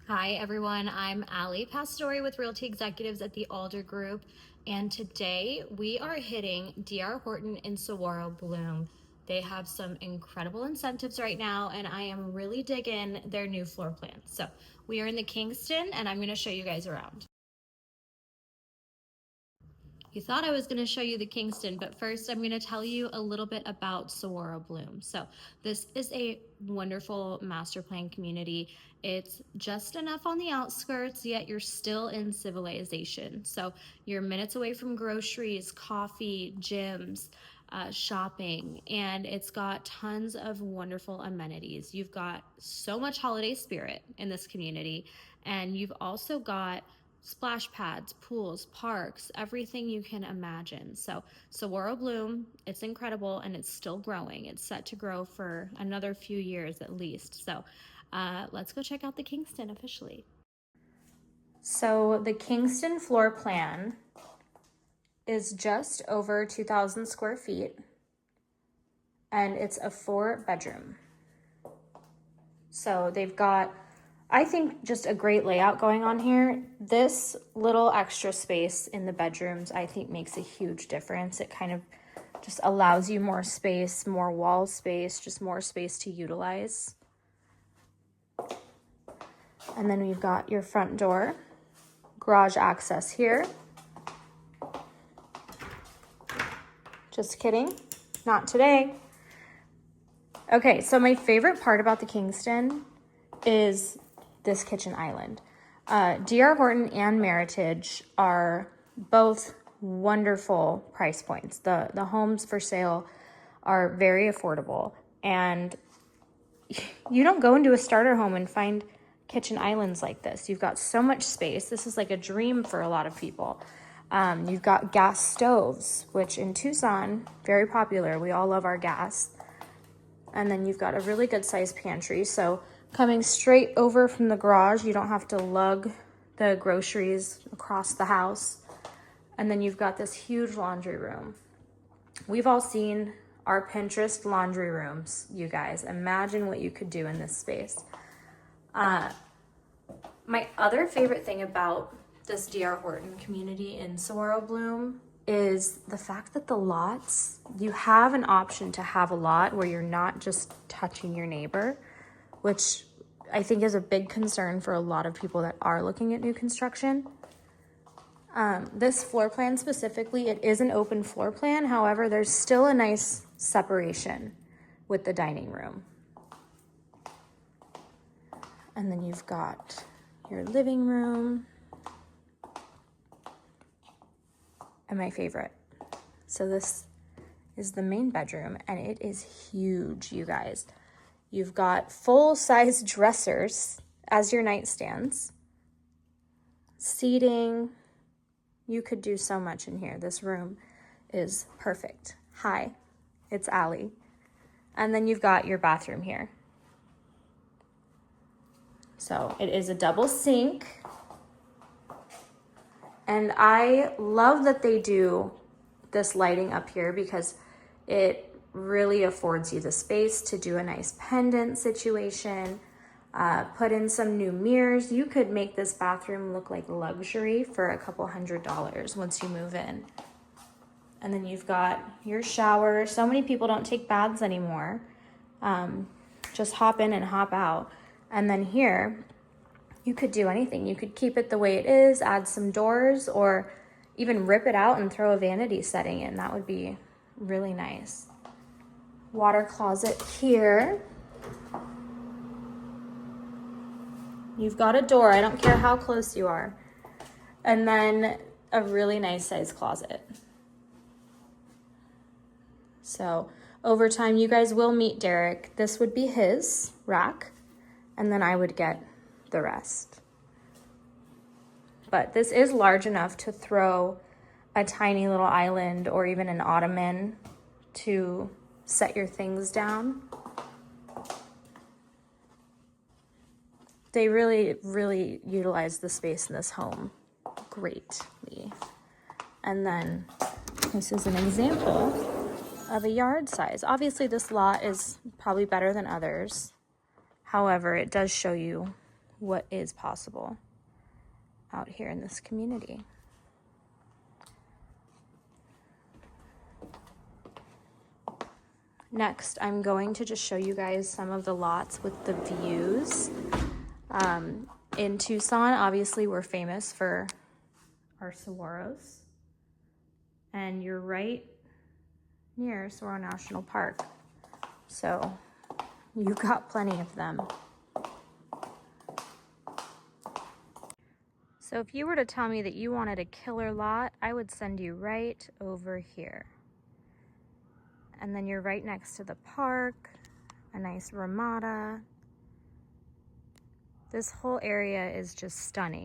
Hi everyone, I'm Allie Pastore with Realty Executives at the Alder Group, and today we are hitting D.R. Horton in Saguaro Bloom. They have some incredible incentives right now, and I am really digging their new floor plan. So we are in the Kingston, and I'm going to show you guys around. You thought I was going to show you the Kingston, but first I'm going to tell you a little bit about Saguaro Bloom. So this is a wonderful master plan community. It's just enough on the outskirts, yet you're still in civilization. So you're minutes away from groceries, coffee, gyms, shopping, and it's got tons of wonderful amenities. You've got so much holiday spirit in this community, and you've also got splash pads, pools, parks, everything you can imagine. So Saguaro Bloom, it's incredible and it's still growing. It's set to grow for another few years at least. So let's go check out the Kingston officially. So the Kingston floor plan is just over 2,000 square feet and it's a 4-bedroom. So they've got, I think, just a great layout going on here. This little extra space in the bedrooms, I think, makes a huge difference. It kind of just allows you more space, more wall space, just more space to utilize. And then we've got your front door, garage access here. Just kidding, not today. Okay, so my favorite part about the Kingston is this kitchen island. D.R. Horton and Meritage are both wonderful price points. The homes for sale are very affordable, and you don't go into a starter home and find kitchen islands like this. You've got so much space. This is like a dream for a lot of people. You've got gas stoves, which in Tucson, very popular. We all love our gas. And then you've got a really good sized pantry. So coming straight over from the garage, you don't have to lug the groceries across the house. And then you've got this huge laundry room. We've all seen our Pinterest laundry rooms, you guys. Imagine what you could do in this space. My other favorite thing about this D.R. Horton community in Saguaro Bloom is the fact that the lots, you have an option to have a lot where you're not just touching your neighbor, which I think is a big concern for a lot of people that are looking at new construction. This floor plan specifically, it is an open floor plan. However, there's still a nice separation with the dining room. And then you've got your living room. And my favorite. So this is the main bedroom, and it is huge, you guys. You've got full-size dressers as your nightstands, seating. You could do so much in here. This room is perfect. Hi, it's Allie. And then you've got your bathroom here. So it is a double sink. And I love that they do this lighting up here because it really affords you the space to do a nice pendant situation, put in some new mirrors. You could make this bathroom look like luxury for a couple $100s once you move in. And then you've got your shower. So many people don't take baths anymore. Just hop in and hop out. And then here, you could do anything. You could keep it the way it is, add some doors, or even rip it out and throw a vanity setting in. That would be really nice. Water closet here. You've got a door. I don't care how close you are. And then a really nice size closet. So over time, you guys will meet Derek. This would be his rack, and then I would get the rest. But this is large enough to throw a tiny little island or even an ottoman to set your things down. They really utilize the space in this home greatly. And then this is an example of a yard size. Obviously this lot is probably better than others. However, it does show you what is possible out here in this community. Next, I'm going to just show you guys some of the lots with the views. In Tucson, obviously, we're famous for our saguaros. And you're right near Saguaro National Park. So you've got plenty of them. So if you were to tell me that you wanted a killer lot, I would send you right over here. And then you're right next to the park, a nice ramada. This whole area is just stunning.